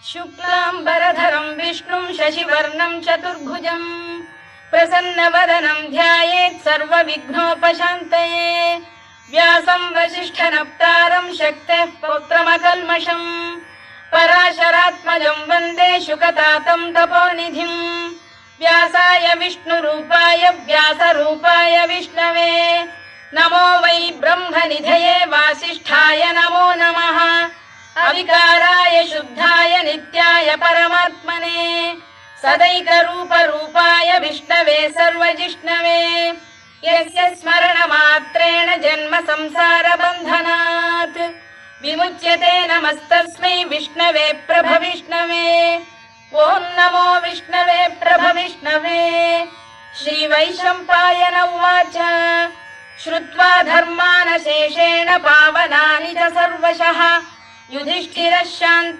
शुक्लाम्बरधरं विष्णुं शशिवर्णं चतुर्भुजं प्रसन्नवदनं ध्यायेत् सर्वविघ्नोपशान्तये व्यासं वसिष्ठनप्तारं शक्तेः पौत्रमकल्मषं पराशरात्मजं वन्दे शुकतातं तपोनिधिं व्यासाय विष्णुरूपाय व्यासरूपाय विष्णवे नमो वै ब्रह्मनिधये वासिष्ठाय नमो नमः अविकाराय शुद्धाय नित्याय परमात्मने सदैकरूपरूपाय विष्णवे सर्वजिष्णवे यस्य स्मरणमात्रेण जन्म संसारबन्धनात् विमुच्यते नमस्तस्मै विष्णवे प्रभविष्णवे ॐ नमो विष्णवे प्रभविष्णवे। श्रीवैशम्पायन उवाच श्रुत्वा धर्मानशेषेण पावनानि च सर्वशः युधिष्ठिरः शान्तः